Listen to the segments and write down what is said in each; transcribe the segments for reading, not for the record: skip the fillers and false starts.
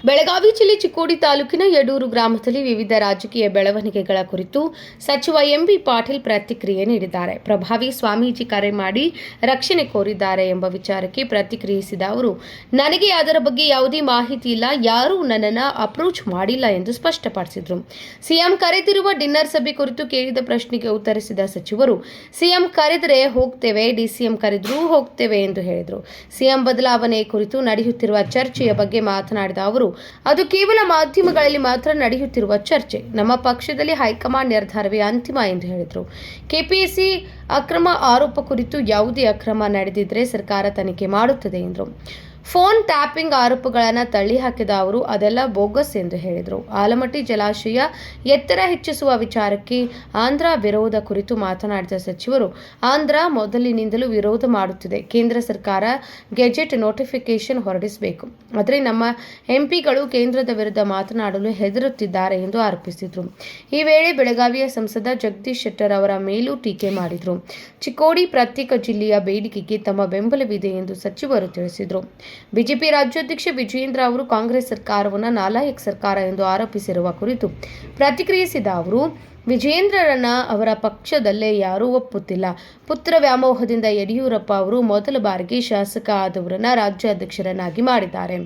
ಬೆಳಗಾವಿ ಜಿಲ್ಲೆ ಚಿಕ್ಕೋಡಿ ತಾಲೂಕಿನ ಯಡೂರು ಗ್ರಾಮದಲ್ಲಿ ವಿವಿಧ ರಾಜಕೀಯ ಬೆಳವಣಿಗೆಗಳ ಕುರಿತು ಸಚಿವ ಎಂಬಿ ಪಾಟೀಲ್ ಪ್ರತಿಕ್ರಿಯೆ ನೀಡಿದ್ದಾರೆ. ಪ್ರಭಾವಿ ಸ್ವಾಮೀಜಿ ಕರೆ ಮಾಡಿ ರಕ್ಷಣೆ ಕೋರಿದ್ದಾರೆ ಎಂಬ ವಿಚಾರಕ್ಕೆ ಪ್ರತಿಕ್ರಿಯಿಸಿದ ಅವರು, ನನಗೆ ಅದರ ಬಗ್ಗೆ ಯಾವುದೇ ಮಾಹಿತಿ ಇಲ್ಲ, ಯಾರೂ ನನ್ನನ್ನು ಅಪ್ರೋಚ್ ಮಾಡಿಲ್ಲ ಎಂದು ಸ್ಪಷ್ಟಪಡಿಸಿದರು. ಸಿಎಂ ಕರೆದಿರುವ ಡಿನ್ನರ್ ಸಭೆ ಕುರಿತು ಕೇಳಿದ ಪ್ರಶ್ನೆಗೆ ಉತ್ತರಿಸಿದ ಸಚಿವರು, ಸಿಎಂ ಕರೆದರೆ ಹೋಗ್ತೇವೆ, ಡಿಸಿಎಂ ಕರೆದರೂ ಹೋಗ್ತೇವೆ ಎಂದು ಹೇಳಿದರು. ಸಿಎಂ ಬದಲಾವಣೆ ಕುರಿತು ನಡೆಯುತ್ತಿರುವ ಚರ್ಚೆಯ ಬಗ್ಗೆ ಮಾತನಾಡಿದ ಅವರು, ಅದು ಕೇವಲ ಮಾಧ್ಯಮಗಳಲ್ಲಿ ಮಾತ್ರ ನಡೆಯುತ್ತಿರುವ ಚರ್ಚೆ. ನಮ್ಮ ಪಕ್ಷದಲ್ಲಿ ಹೈಕಮಾಂಡ್ ನಿರ್ಧಾರವೇ ಅಂತಿಮ ಎಂದು ಹೇಳಿದರು. ಕೆಪಿಎಸ್ಸಿ ಅಕ್ರಮ ಆರೋಪ ಕುರಿತು ಯಾವುದೇ ಅಕ್ರಮ ನಡೆದಿದ್ದರೆ ಸರ್ಕಾರ ತನಿಖೆ ಮಾಡುತ್ತದೆ ಎಂದರು. ಫೋನ್ ಟ್ಯಾಪಿಂಗ್ ಆರೋಪಗಳನ್ನು ತಳ್ಳಿಹಾಕಿದ ಅವರು, ಅದೆಲ್ಲ ಬೋಗಸ್ ಎಂದು ಹೇಳಿದರು. ಆಲಮಟ್ಟಿ ಜಲಾಶಯ ಎತ್ತರ ಹೆಚ್ಚಿಸುವ ವಿಚಾರಕ್ಕೆ ಆಂಧ್ರ ವಿರೋಧ ಕುರಿತು ಮಾತನಾಡಿದ ಸಚಿವರು, ಆಂಧ್ರ ಮೊದಲಿನಿಂದಲೂ ವಿರೋಧ ಮಾಡುತ್ತಿದೆ. ಕೇಂದ್ರ ಸರ್ಕಾರ ಗೆಜೆಟ್ ನೋಟಿಫಿಕೇಶನ್ ಹೊರಡಿಸಬೇಕು. ಆದರೆ ನಮ್ಮ ಎಂಪಿಗಳು ಕೇಂದ್ರದ ವಿರುದ್ಧ ಮಾತನಾಡಲು ಹೆದರುತ್ತಿದ್ದಾರೆ ಎಂದು ಆರೋಪಿಸಿದರು. ಈ ವೇಳೆ ಬೆಳಗಾವಿಯ ಸಂಸದ ಜಗದೀಶ್ ಶೆಟ್ಟರ್ ಅವರ ಮೇಲೂ ಟೀಕೆ ಮಾಡಿದರು. ಚಿಕ್ಕೋಡಿ ಪ್ರತ್ಯೇಕ ಜಿಲ್ಲೆಯ ಬೇಡಿಕೆಗೆ ತಮ್ಮ ಬೆಂಬಲವಿದೆ ಎಂದು ಸಚಿವರು ತಿಳಿಸಿದರು. ಬಿಜೆಪಿ ರಾಜ್ಯಾಧ್ಯಕ್ಷ ವಿಜಯೇಂದ್ರ ಅವರು ಕಾಂಗ್ರೆಸ್ ಸರ್ಕಾರವನ್ನು ನಾಲಾಯಕ್ ಸರ್ಕಾರ ಎಂದು ಆರೋಪಿಸಿರುವ ಕುರಿತು ಪ್ರತಿಕ್ರಿಯಿಸಿದ ಅವರು, ವಿಜಯೇಂದ್ರರನ್ನ ಅವರ ಪಕ್ಷದಲ್ಲೇ ಯಾರೂ ಒಪ್ಪುತ್ತಿಲ್ಲ. ಪುತ್ರ ವ್ಯಾಮೋಹದಿಂದ ಯಡಿಯೂರಪ್ಪ ಅವರು ಮೊದಲ ಬಾರಿಗೆ ಶಾಸಕ ಆದವರನ್ನ ರಾಜ್ಯಾಧ್ಯಕ್ಷರನ್ನಾಗಿ ಮಾಡಿದ್ದಾರೆ.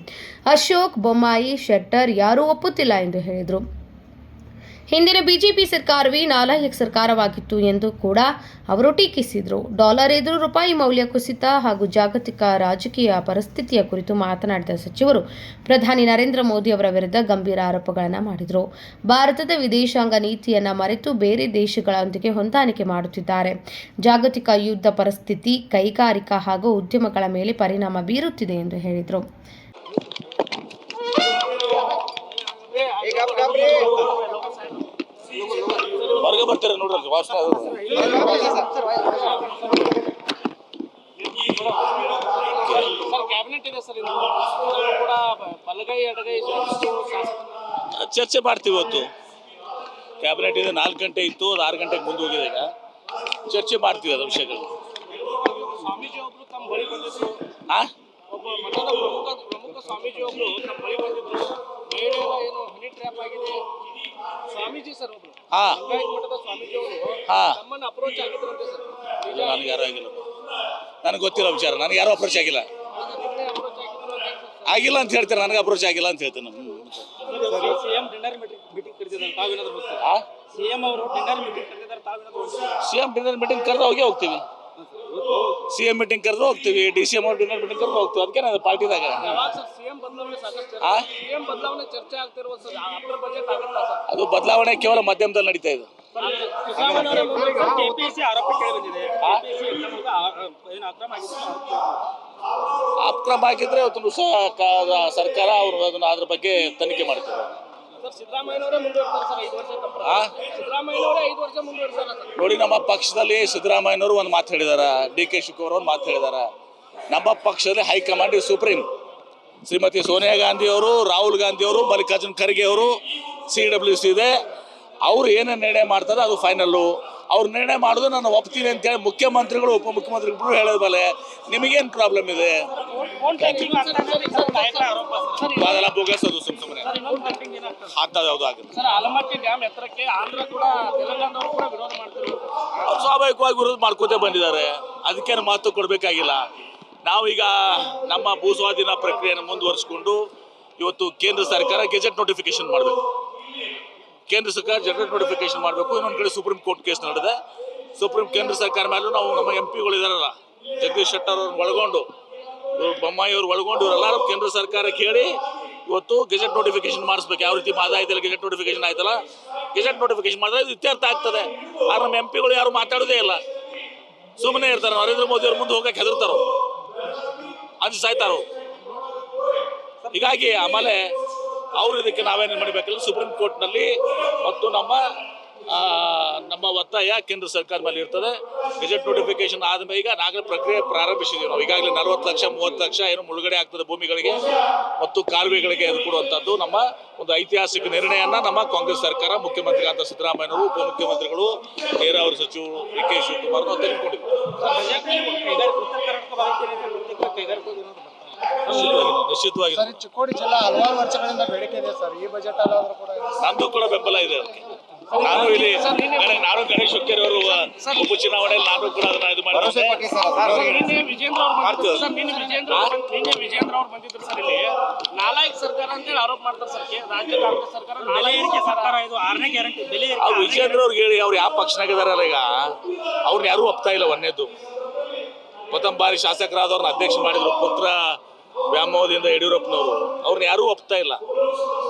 ಅಶೋಕ್, ಬೊಮ್ಮಾಯಿ, ಶೆಟ್ಟರ್ ಯಾರೂ ಒಪ್ಪುತ್ತಿಲ್ಲ ಎಂದು ಹೇಳಿದರು. ಹಿಂದಿನ ಬಿಜೆಪಿ ಸರ್ಕಾರವೇ ನಾಲಾಯಕ್ ಸರ್ಕಾರವಾಗಿತ್ತು ಎಂದು ಕೂಡ ಅವರು ಟೀಕಿಸಿದರು. ಡಾಲರ್ ಎದುರು ರೂಪಾಯಿ ಮೌಲ್ಯ ಕುಸಿತ ಹಾಗೂ ಜಾಗತಿಕ ರಾಜಕೀಯ ಪರಿಸ್ಥಿತಿಯ ಕುರಿತು ಮಾತನಾಡಿದ ಸಚಿವರು, ಪ್ರಧಾನಿ ನರೇಂದ್ರ ಮೋದಿ ಅವರ ವಿರುದ್ಧ ಗಂಭೀರ ಆರೋಪಗಳನ್ನು ಮಾಡಿದರು. ಭಾರತದ ವಿದೇಶಾಂಗ ನೀತಿಯನ್ನು ಮರೆತು ಬೇರೆ ದೇಶಗಳೊಂದಿಗೆ ಹೊಂದಾಣಿಕೆ ಮಾಡುತ್ತಿದ್ದಾರೆ. ಜಾಗತಿಕ ಯುದ್ಧ ಪರಿಸ್ಥಿತಿ ಕೈಗಾರಿಕಾ ಹಾಗೂ ಉದ್ಯಮಗಳ ಮೇಲೆ ಪರಿಣಾಮ ಬೀರುತ್ತಿದೆ ಎಂದು ಹೇಳಿದರು. ಹೊರಗೆ ಬರ್ತಾರೆ ನೋಡ್ರಿ, ವಾಸನೆ ಕ್ಯಾಬಿನೆಟ್ ಇದೆ ಸರ್, ಇದು ಕೂಡ ಬಲಗೈ ಎಡಗೈ ಚರ್ಚೆ ಮಾಡ್ತೀವಿ. ಇವತ್ತು ಕ್ಯಾಬಿನೆಟ್ ಇದೆ, 4 ಗಂಟೆ ಇತ್ತು, ಅದು 6 ಗಂಟೆಗೆ ಮುಂದೆ ಹೋಗಿದೆ. ಈಗ ಚರ್ಚೆ ಮಾಡ್ತೀವಿ ಅದು ವಿಷಯಗಳು. ಸ್ವಾಮೀಜಿ ಒಬ್ರು ತಮ್ಮ ಬಳಿ ಬಂದಿದ್ರು, ಒಬ್ಬ ಮಠದ ಪ್ರಮುಖ ಸ್ವಾಮೀಜಿ ಒಬ್ರು ತಮ್ಮ ಬಳಿ ಬಂದಿದ್ರು. ಮಹಿಳೆಯರ ಏನು ಹನಿ ಟ್ರ್ಯಾಪ್ ಆಗಿದೆ, ಸ್ವಾಮೀಜಿ ಸರ್ ಒಬ್ರು ಲಿಂಗಾಯತ ಮಠದ ಸ್ವಾಮೀಜಿ ಅವರು ತಮ್ಮನ್ನು ಅಪ್ರೋಚ್ ಆಗಿದ್ರಂತೆ ಸರ್. ನನಗೆ ಯಾರು ಆಗಿಲ್ಲ, ನನಗೆ ಗೊತ್ತಿಲ್ಲ ವಿಚಾರ. ನನಗೆ ಯಾರು ಅಪ್ರೋಚ್ ಆಗಿಲ್ಲ ಅಂತ ಹೇಳ್ತಾರೆ, ನನಗೆ ಅಪ್ರೋಚ್ ಆಗಿಲ್ಲ ಅಂತ ಹೇಳ್ತೇನೆ. ಸಿಎಂ ಡಿನ್ನರ್ ಮೀಟಿಂಗ್ ಕರೆದಿದ್ದಾರೆ, ತಾವೇನಾದ್ರು ಹೋಗ್ತೀರಾ? ಸಿಎಂ ಅವರು ಡಿನ್ನರ್ ಮೀಟಿಂಗ್ ಕರೆದಿದ್ದಾರೆ, ತಾವೇನಾದ್ರು ಹೋಗ್ತೀರಾ? ಸಿಎಂ ಡಿನ್ನರ್ ಮೀಟಿಂಗ್ ಕರೆದ್ರೆ ಹೋಗ್ತೀವಿ. ಸಿಎಂ ಮೀಟಿಂಗ್ ಕರೆದು ಹೋಗ್ತೀವಿ, ಡಿಸಿಎಂ ಅವ್ರು ಡಿನ್ನರ್ ಮೀಟಿಂಗ್ ಕರೆದು ಹೋಗ್ತೀವಿ. ಅದಕ್ಕೆ ನಾನು ಪಾರ್ಟಿದಾಗ ಸಿಎಂ ಬದಲಾವಣೆ ಸಾಕಷ್ಟು ಸಿಎಂ ಬದಲಾವಣೆ ಚರ್ಚೆ ಆಗ್ತಿರುವ ಸರ್, ಆಫ್ಟರ್ ಬಜೆಟ್ ಆಗುತ್ತಾ ಸರ್? ಅದು ಬದಲಾವಣೆ ಕೇವಲ ಮಾಧ್ಯಮದಲ್ಲಿ ನಡೀತಾ ಇದೆ. ಕೆಪಿಎಸ್ಸಿ ಆರೋಪ ಕೇಳಿ ಬಂದಿದೆ, ಅಕ್ರಮ ಆಗಿದ್ರೆ ಇವತ್ತು ಸರ್ಕಾರ ಅವರು ಅದನ್ನ ಅದ್ರ ಬಗ್ಗೆ ತನಿಖೆ ಮಾಡ್ತಾರೆ. ಸಿದ್ದರಾಮಯ್ಯನವರೇ ಮುಂದುವರಿತಾರೆ ಸರ್, 5 ವರ್ಷ ಸಿದ್ದರಾಮಯ್ಯನವರೇ 5 ವರ್ಷ ಮುಂದುವರಿಸ್ತಾರೆ ನೋಡಿ. ನಮ್ಮ ಪಕ್ಷದಲ್ಲಿ ಸಿದ್ದರಾಮಯ್ಯನವರು ಒಂದು ಮಾತು ಹೇಳಿದಾರ, ಡಿ.ಕೆ. ಶಿವಕುಮಾರ್ ಒಂದು ಮಾತು ಹೇಳಿದಾರ. ನಮ್ಮ ಪಕ್ಷದಲ್ಲಿ ಹೈಕಮಾಂಡ್ ಸುಪ್ರೀಂ ಶ್ರೀಮತಿ ಸೋನಿಯಾ ಗಾಂಧಿ ಅವರು, ರಾಹುಲ್ ಗಾಂಧಿ ಅವರು, ಮಲ್ಲಿಕಾರ್ಜುನ್ ಖರ್ಗೆ ಅವರು, CWC ಇದೆ. ಅವ್ರು ಏನೇನು ನಿರ್ಣಯ ಮಾಡ್ತಾರೆ ಅದು ಫೈನಲ್ಲು. ಅವ್ರು ನಿರ್ಣಯ ಮಾಡೋದು ನಾನು ಒಪ್ತೀನಿ ಅಂತೇಳಿ ಮುಖ್ಯಮಂತ್ರಿಗಳು ಉಪಮುಖ್ಯಮಂತ್ರಿಗಳು ಹೇಳಿದ ಮೇಲೆ ನಿಮಗೇನು ಪ್ರಾಬ್ಲಮ್ ಇದೆ? ಅದೆಲ್ಲ ಬೋಗಸೋದು ಸುಮ್ಮನೆ ಆಗ್ತದೆ. ಯಾವುದು ಆಗುತ್ತೆ ಸರ್, ಆಲಮಟ್ಟಿ ಡ್ಯಾಮ್ ಎತ್ತರಕ್ಕೆ ಆಂಧ್ರ ಕೂಡ ತೆಲಂಗಾಣದವರು ಕೂಡ ವಿರೋಧ ಮಾಡ್ತಾರೆ. ಅವ್ರು ಸ್ವಾಭಾವಿಕವಾಗಿ ವಿರೋಧ ಮಾಡ್ಕೋತೇ ಬಂದಿದ್ದಾರೆ, ಅದಕ್ಕೇನು ಮಹತ್ವ ಕೊಡಬೇಕಾಗಿಲ್ಲ. ನಾವೀಗ ನಮ್ಮ ಭೂಸ್ವಾಧೀನ ಪ್ರಕ್ರಿಯೆಯನ್ನು ಮುಂದುವರಿಸಿಕೊಂಡು ಇವತ್ತು ಕೇಂದ್ರ ಸರ್ಕಾರ ಗೆಜೆಟ್ ನೋಟಿಫಿಕೇಶನ್ ಮಾಡಬೇಕು. ಕೇಂದ್ರ ಸರ್ಕಾರ ಗೆಜೆಟ್ ನೋಟಿಫಿಕೇಶನ್ ಮಾಡಬೇಕು. ಇನ್ನೊಂದು ಕಡೆ ಸುಪ್ರೀಂ ಕೋರ್ಟ್ ಕೇಸ್ ನಡೆದಿದೆ. ಕೇಂದ್ರ ಸರ್ಕಾರ ಮೇಲೂ ನಾವು ನಮ್ಮ MP ಗಳು ಇದಾರಲ್ಲ, ಜಗದೀಶ್ ಶೆಟ್ಟರ್ ಅವ್ರನ್ನ ಒಳಗೊಂಡು, ಬೊಮ್ಮಾಯಿ ಅವ್ರು ಒಳಗೊಂಡು, ಇವರೆಲ್ಲರೂ ಕೇಂದ್ರ ಸರ್ಕಾರಕ್ಕೆ ಹೇಳಿ ಇವತ್ತು ಗೆಜೆಟ್ ನೋಟಿಫಿಕೇಶನ್ ಮಾಡಿಸ್ಬೇಕು. ಯಾವ ರೀತಿ ಆಯ್ತಲ್ಲ ಗೆಜೆಟ್ ನೋಟಿಫಿಕೇಶನ್ ಆಯ್ತಲ್ಲ, ಗೆಜೆಟ್ ನೋಟಿಫಿಕೇಶನ್ ಮಾಡಿದ್ರೆ ಇದು ಇತ್ಯರ್ಥ ಆಗ್ತದೆ. ಆದ್ರೆ ನಮ್ಮ MP ಗಳು ಯಾರು ಮಾತಾಡೋದೇ ಇಲ್ಲ, ಸುಮ್ಮನೆ ಇರ್ತಾರೆ. ನರೇಂದ್ರ ಮೋದಿ ಅವ್ರ ಮುಂದೆ ಹೋಗಕ್ಕೆ ಹೆದರ್ತಾರೋ, ಅಂಜು ಸಾಯ್ತಾರೋ. ಹೀಗಾಗಿ ಆಮೇಲೆ ಅವರು ಇದಕ್ಕೆ ನಾವೇನು ಮಾಡಬೇಕಲ್ಲ, ಸುಪ್ರೀಂ ಕೋರ್ಟ್ನಲ್ಲಿ ಮತ್ತು ನಮ್ಮ ಒತ್ತಾಯ ಕೇಂದ್ರ ಸರ್ಕಾರ ಮೇಲೆ ಇರ್ತದೆ. ಗೆಜೆಟ್ ನೋಟಿಫಿಕೇಶನ್ ಆದಮೇಲೆ ಈಗ ನಾಗರ ಪ್ರಕ್ರಿಯೆ ಪ್ರಾರಂಭಿಸಿದ್ದೀವಿ ನಾವು. ಈಗಾಗಲೇ 40 ಲಕ್ಷ 30 ಲಕ್ಷ ಏನು ಮುಳುಗಡೆ ಆಗ್ತದೆ ಭೂಮಿಗಳಿಗೆ ಮತ್ತು ಕಾಲುವೆಗಳಿಗೆ ಅದು ಕೊಡುವಂಥದ್ದು ನಮ್ಮ ಒಂದು ಐತಿಹಾಸಿಕ ನಿರ್ಣಯನ ನಮ್ಮ ಕಾಂಗ್ರೆಸ್ ಸರ್ಕಾರ, ಮುಖ್ಯಮಂತ್ರಿ ಆದ ಸಿದ್ದರಾಮಯ್ಯನವರು, ಉಪಮುಖ್ಯಮಂತ್ರಿಗಳು, ನೀರಾವರಿ ಸಚಿವರು ಡಿ.ಕೆ. ಶಿವಕುಮಾರ್ ತೆಗೆದುಕೊಂಡಿದ್ದಾರೆ. ನಿಶ್ಚಿತವಾಗಿ ಸರ್, ಈ ಚಿಕ್ಕೋಡಿ ಜಿಲ್ಲಾ ಹಲವಾರು ವರ್ಷಗಳಿಂದ ಬೇಡಿಕೆ ಇದೆ ಸರ್. ಈ ಬಜೆಟ್ ಅಲ್ಲಾದ್ರೂ ಕೂಡ ನಮ್ದು ಕೂಡ ಬೆಂಬಲ ಇದೆ ಅದಕ್ಕೆ. ನಾನು ಇಲ್ಲಿ ನಾನು ಗಣೇಶ್ ಹುಕ್ಕೇರಿ ಅವರು ಉಪಚುನಾವಣೆಯಲ್ಲಿ ನಾನು ಕೂಡ ಅದನ್ನ ಇದು ಭರವಸೆ ಮಾಡಿದ್ದೆ. ಕೊಟ್ಟಿ ಸರ್. ನಿನ್ನೆ ವಿಜೇಂದ್ರ ಅವ್ರು ಬಂದಿದ್ರು ಸರ್. ನಿನ್ನೆ ವಿಜೇಂದ್ರ ಅವ್ರು ಬಂದಿದ್ರು ಸರ್. ಇಲ್ಲಿ ನಾಲಾಯಕ್ ಸರ್ಕಾರ ಅಂತೇಳಿ ಆರೋಪ ಮಾಡ್ತಾರೆ ಸರ್. ರಾಜ್ಯ ಕಾಂಗ್ರೆಸ್ ಸರ್ಕಾರ ನಾಲಾಯಕ ಸರ್ಕಾರ, ಇದು 6ನೇ ಗ್ಯಾರಂಟಿ ಬೆಲೆ ಆ ವಿಜೇಂದ್ರ ಅವ್ರಿಗೆ ಹೇಳಿ ಅವ್ರು ಯಾವ ಪಕ್ಷನಾಗ ಇದಾರಲ್ಲ ಈಗ ಅವ್ರನ್ನ ಯಾರು ಒಪ್ತಾ ಇಲ್ಲ. ಒಂದೇದು ಪ್ರಥಮ ಬಾರಿ ಶಾಸಕರಾದವ್ರನ್ನ ಅಧ್ಯಕ್ಷ ಮಾಡಿದ್ರು ಪುತ್ರ ವ್ಯಾಮೋಹದಿಂದ ಯಡಿಯೂರಪ್ಪನವರು. ಅವ್ರನ್ನ ಯಾರೂ ಒಪ್ತಾ ಇಲ್ಲ.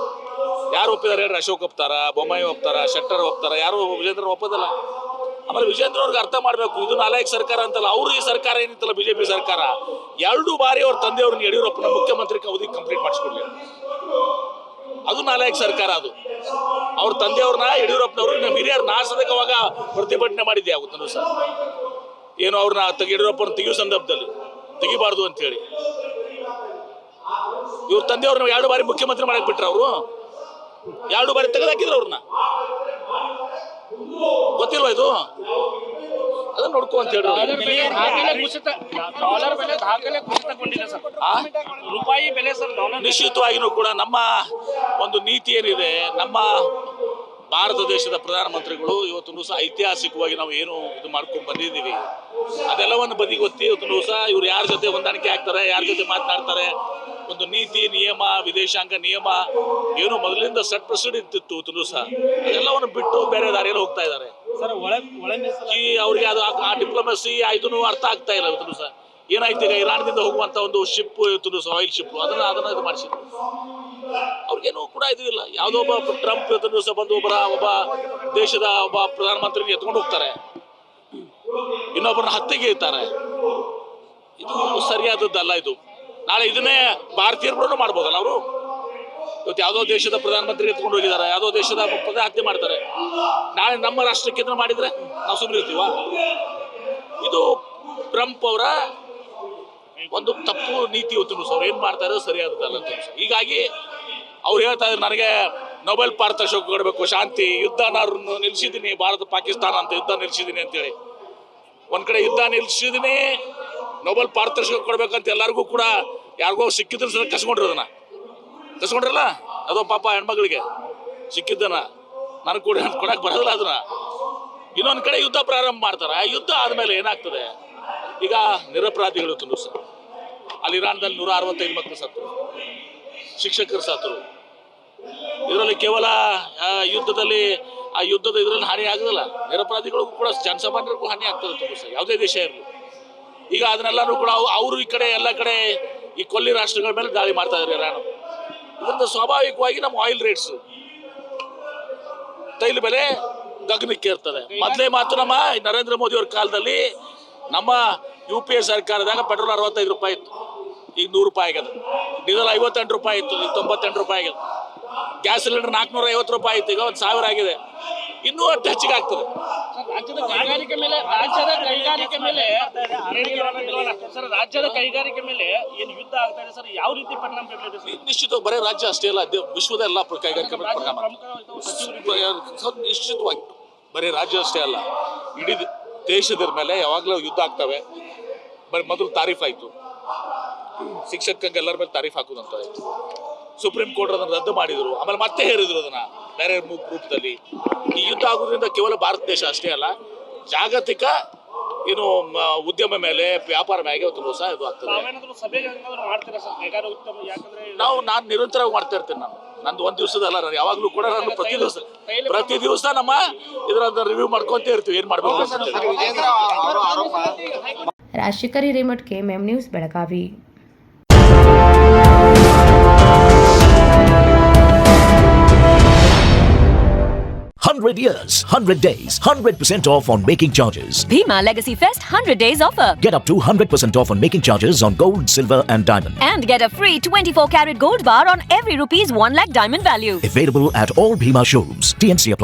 ಯಾರು ಒಪ್ಪಿದಾರೆ ಹೇಳ್ರಿ? ಅಶೋಕ್ ಒಪ್ತಾರ, ಬೊಮ್ಮಾಯಿ ಒಪ್ತಾರ, ಶೆಟ್ಟರ್ ಒಪ್ತಾರ, ಯಾರು ವಿಜೇಂದ್ರ ಒಪ್ಪೋದಿಲ್ಲ. ಆಮೇಲೆ ವಿಜೇಂದ್ರ ಅವ್ರಿಗೆ ಅರ್ಥ ಮಾಡಬೇಕು, ಇದು ನಾಲಾಯಕ ಸರ್ಕಾರ ಅಂತಲ್ಲ. ಅವ್ರು ಈ ಸರ್ಕಾರ ಏನಿತ್ತಲ್ಲ ಬಿಜೆಪಿ ಸರ್ಕಾರ 2 ಬಾರಿ ಅವ್ರ ತಂದೆಯವ್ರನ್ನ ಯಡಿಯೂರಪ್ಪನ ಮುಖ್ಯಮಂತ್ರಿ ಅವಧಿ ಕಂಪ್ಲೀಟ್ ಮಾಡಿಸ್ಕೊಡ್ಲಿ. ಅದು ನಾಲಾಯಕ ಸರ್ಕಾರ. ಅದು ಅವ್ರ ತಂದೆಯವ್ರನ್ನ ಯಡಿಯೂರಪ್ಪನವ್ರು ನಮ್ಮ ಹಿರಿಯರು ನಾಶದಕ್ಕೆ ಅವಾಗ ಪ್ರತಿಭಟನೆ ಮಾಡಿದ್ದೆ ಆಗುತ್ತೂ ಸರ್. ಏನು ಅವ್ರನ್ನ ಯಡಿಯೂರಪ್ಪನ ತೆಗಿಯೋ ಸಂದರ್ಭದಲ್ಲಿ ತೆಗಿಬಾರ್ದು ಅಂತೇಳಿ ಇವ್ರ ತಂದೆಯವ್ರನ್ನ 2 ಬಾರಿ ಮುಖ್ಯಮಂತ್ರಿ ಮಾಡಕ್ ಬಿಟ್ರ ಅವರು. 2 ಬಾರಿ ತೆಗೆದಾಕಿದ್ರು ಅವ್ರನ್ನ. ಗೊತ್ತಿಲ್ವಾ ಇದು? ಅದನ್ನ ನೋಡ್ಕೊ ಅಂತ ಹೇಳಿ. ಡಾಲರ್ ಬೆಲೆ ದಾಖಲೆ ಕುಸಿತಗೊಂಡಿದೆ ಸರ್. ರೂಪಾಯಿ ಬೆಲೆ ಸರ್ ಡಾಲರ್ ನಿಶ್ಚಿತವಾಗಿಯೂ ಕೂಡ ನಮ್ಮ ಒಂದು ನೀತಿ ಏನಿದೆ, ನಮ್ಮ ಭಾರತ ದೇಶದ ಪ್ರಧಾನಮಂತ್ರಿಗಳು ಇವತ್ತು ಸಹ ಐತಿಹಾಸಿಕವಾಗಿ ನಾವು ಏನು ಇದು ಮಾಡ್ಕೊಂಡು ಬಂದಿದ್ದೀವಿ ಅದೆಲ್ಲವನ್ನು ಬದಿಗೊತ್ತಿ ಇವತ್ತು ಸಹ ಇವ್ರು ಯಾರ ಜೊತೆ ಹೊಂದಾಣಿಕೆ ಆಗ್ತಾರೆ, ಯಾರ ಜೊತೆ ಮಾತನಾಡ್ತಾರೆ, ಒಂದು ನೀತಿ ನಿಯಮ, ವಿದೇಶಾಂಗ ನಿಯಮ ಏನು ಮೊದಲಿಂದ ಸೆಟ್ ಪ್ರೊಸೀಡ್ ಇರ್ತಿತ್ತು ಇವತ್ತು ಸಹ ಅದೆಲ್ಲವನ್ನು ಬಿಟ್ಟು ಬೇರೆ ದಾರಿಯಲ್ಲಿ ಹೋಗ್ತಾ ಇದ್ದಾರೆ. ಈ ಅವ್ರಿಗೆ ಅದು ಆ ಡಿಪ್ಲೊಮಸಿ ಇದನ್ನು ಅರ್ಥ ಆಗ್ತಾ ಇಲ್ಲ ಇವತ್ತು ಸಹ. ಏನಾಯ್ತು ಈಗ ಇರಾನ್ದಿಂದ ಹೋಗುವಂತ ಒಂದು ಶಿಪ್ ಇವತ್ತು ಸಹ ಆಯಿಲ್ ಶಿಪ್ ಅದನ್ನ ಇದು ಮಾಡಿಸಿದ್ರು. ಅವ್ರಿಗೇನು ಕೂಡ ಇದು ಇಲ್ಲ. ಯಾವುದೋ ಒಬ್ಬ ಟ್ರಂಪ್ ಇವತ್ತು ಸಹ ಬಂದು ಒಬ್ಬ ದೇಶದ ಒಬ್ಬ ಪ್ರಧಾನಮಂತ್ರಿನ ಎತ್ಕೊಂಡು ಹೋಗ್ತಾರೆ, ಇನ್ನೊಬ್ಬರನ್ನ ಹತ್ಯೆಗೆ ಇರ್ತಾರೆ. ಇದು ಸರಿಯಾದದ್ದಲ್ಲ. ಇದು ನಾಳೆ ಇದನ್ನೇ ಭಾರತೀಯರು ಮಾಡ್ಬೋದಲ್ಲ ಅವರು. ಇವತ್ತು ಯಾವುದೋ ದೇಶದ ಪ್ರಧಾನಮಂತ್ರಿ ಎತ್ಕೊಂಡು ಹೋಗಿದ್ದಾರೆ, ಯಾವುದೋ ದೇಶದ ಹತ್ಯೆ ಮಾಡ್ತಾರೆ. ನಾಳೆ ನಮ್ಮ ರಾಷ್ಟ್ರಕ್ಕೆ ಇದನ್ನ ಮಾಡಿದ್ರೆ ನಾವು ಸುಮ್ಮನೆ ಇರ್ತೀವ? ಇದು ಟ್ರಂಪ್ ಅವರ ಒಂದು ತಪ್ಪು ನೀತಿ ಇವತ್ತು ಅವ್ರು ಏನ್ ಮಾಡ್ತಾ ಇರೋದು ಸರಿಯಾದಲ್ಲ ಅಂತ. ಹೀಗಾಗಿ ಅವ್ರು ಹೇಳ್ತಾ ಇದ್ರು ನನಗೆ ನೊಬೆಲ್ ಪಾರಿತೋಷಕ ಕೊಡಬೇಕು, ಶಾಂತಿ, ಯುದ್ಧ ನಾನು ನಿಲ್ಸಿದ್ದೀನಿ, ಭಾರತ ಪಾಕಿಸ್ತಾನ ಅಂತ ಯುದ್ಧ ನಿಲ್ಸಿದ್ದೀನಿ ಅಂತೇಳಿ. ಒಂದ್ ಕಡೆ ಯುದ್ಧ ನಿಲ್ಸಿದ್ದೀನಿ, ನೊಬೆಲ್ ಪಾರಿತೋಷಕ ಕೊಡ್ಬೇಕಂತ ಎಲ್ಲರಿಗೂ ಕೂಡ ಯಾರಿಗೋ ಸಿಕ್ಕಿದ್ರು ಸಹ ಕಸ್ಕೊಂಡ್ರಲ್ಲ. ಅದೋ ಪಾಪ ಹೆಣ್ಮಗಳಿಗೆ ಸಿಕ್ಕಿದ್ದನ ನನಗೆ ಕೂಡ ಕೊಡಕ್ ಬರೋದಿಲ್ಲ ಅದನ್ನ. ಇನ್ನೊಂದ್ ಕಡೆ ಯುದ್ಧ ಪ್ರಾರಂಭ ಮಾಡ್ತಾರೆ. ಆ ಯುದ್ಧ ಆದ್ಮೇಲೆ ಏನಾಗ್ತದೆ? ಈಗ ನಿರಪರಾಧಿಗಳು ತುಂಬ ಸರ್ ಅಲ್ಲಿ ಇರಾನ್ದಲ್ಲಿ 165 ಮಕ್ಕಳು ಸತ್ತರು, ಶಿಕ್ಷಕರು ಸತ್ತರು. ಇದರಲ್ಲಿ ಕೇವಲ ಯುದ್ಧದಲ್ಲಿ ಆ ಯುದ್ಧದ ಇದರಲ್ಲಿ ಹಾನಿ ಆಗೋದಿಲ್ಲ, ನಿರಪರಾಧಿಗಳಿಗೂ ಕೂಡ ಜನಸಾಮಾನ್ಯರಿಗೂ ಹಾನಿ ಆಗ್ತದೆ ತುಂಬ ಸರ್, ಯಾವುದೇ ದೇಶ ಇರಲಿ. ಈಗ ಅದನ್ನೆಲ್ಲರೂ ಕೂಡ ಅವರು ಈ ಕಡೆ ಎಲ್ಲ ಕಡೆ ಈ ಕೊಲ್ಲಿ ರಾಷ್ಟ್ರಗಳ ಮೇಲೆ ದಾಳಿ ಮಾಡ್ತಾ ಇದ್ದಾರೆ ಇರಾನ್. ಇದರಿಂದ ಸ್ವಾಭಾವಿಕವಾಗಿ ನಮ್ಮ ಆಯಿಲ್ ರೇಟ್ಸ್, ತೈಲ ಬೆಲೆ ಗಗನಕ್ಕೆ ಇರ್ತದೆ. ಮೊದಲೇ ಮಾತು ನಮ್ಮ ನರೇಂದ್ರ ಮೋದಿ ಅವ್ರ ಕಾಲದಲ್ಲಿ ನಮ್ಮ UPA ಸರ್ಕಾರದಾಗ ಪೆಟ್ರೋಲ್ 65 ರೂಪಾಯಿ ಇತ್ತು, ಈಗ 100 ರೂಪಾಯಿ ಆಗ್ಯದ. ಡೀಸೆಲ್ 58 ರೂಪಾಯಿ ಇತ್ತು, ಈಗ 98 ರೂಪಾಯಿ ಆಗ್ಯದ. ಗ್ಯಾಸ್ ಸಿಲಿಂಡರ್ 450 ರೂಪಾಯಿ ಇತ್ತು, ಈಗ 1000 ಆಗಿದೆ. ಇನ್ನೂ ಅಷ್ಟು ಹೆಚ್ಚಿಗೆ ಆಗ್ತದೆ. ರಾಜ್ಯದ ಕೈಗಾರಿಕೆ ಮೇಲೆ ಸರ್, ರಾಜ್ಯದ ಕೈಗಾರಿಕೆ ಮೇಲೆ ಏನು ಯುದ್ಧ ಆಗ್ತಾ ಇದೆ ಸರ್, ಯಾವ ರೀತಿ ಪರಿಣಾಮ ಬೀರಲಿದೆ ಸರ್? ನಿಶ್ಚಿತ ಬರೀ ರಾಜ್ಯ ಅಷ್ಟೇ ಅಲ್ಲ, ವಿಶ್ವದ ಎಲ್ಲ ಕೈಗಾರಿಕೆ ಮೇಲೆ ಪರಿಣಾಮ. ನಿಶ್ಚಿತವಾಗಿ ಬರೀ ರಾಜ್ಯ ಅಷ್ಟೇ ಅಲ್ಲ, ಇಡೀ ದೇಶದ ಮೇಲೆ ಯಾವಾಗಲೂ ಯುದ್ಧ ಆಗ್ತವೆ. ಬರೀ ಮೊದಲು ತಾರೀಫ್ ಆಯಿತು, ಶಿಕ್ಷಕಂಗೆ ಎಲ್ಲರ ಮೇಲೆ ತಾರೀಫ್ ಹಾಕೋದಂತ ಆಯಿತು. ಸುಪ್ರೀಂ ಕೋರ್ಟ್ ಅದನ್ನು ರದ್ದು ಮಾಡಿದರು, ಆಮೇಲೆ ಮತ್ತೆ ಹೇರಿದ್ರು ಅದನ್ನು ಬೇರೆ ರೂಪದಲ್ಲಿ. ಈ ಯುದ್ಧ ಆಗೋದ್ರಿಂದ ಕೇವಲ ಭಾರತ ದೇಶ ಅಷ್ಟೇ ಅಲ್ಲ, ಜಾಗತಿಕ ಏನು ಉದ್ಯಮ ಮೇಲೆ, ವ್ಯಾಪಾರ ಮೇಲೆ ಒಂದು ಸಹ ಇದು ಆಗ್ತದೆ. ನಾನು ನಿರಂತರವಾಗಿ ಮಾಡ್ತಾ ಇರ್ತೇನೆ. ನಂದು ಒಂದು ದಿವಸದ ಅಲ್ಲ, ನಾನು ಯಾವಾಗಲೂ ಕೂಡ ನಾನು ಪ್ರತಿ ದಿವಸ ನಮ್ಮ ಇದರ ರಿವ್ಯೂ ಮಾಡ್ಕೊಂತ ಇರ್ತೀವಿ ಏನ್ ಮಾಡ್ಬೇಕು ಅಂತ. Rajashekhar Hiremath, KMM news, Belagavi. $100 years, 100 days, 100% off on making charges. Bhima Legacy Fest 100 days offer. Get up to 100% off on making charges on gold, silver and diamond. And get a free 24-carat gold bar on every ₹1 lakh diamond value. Available at all Bhima showrooms. TNC apply.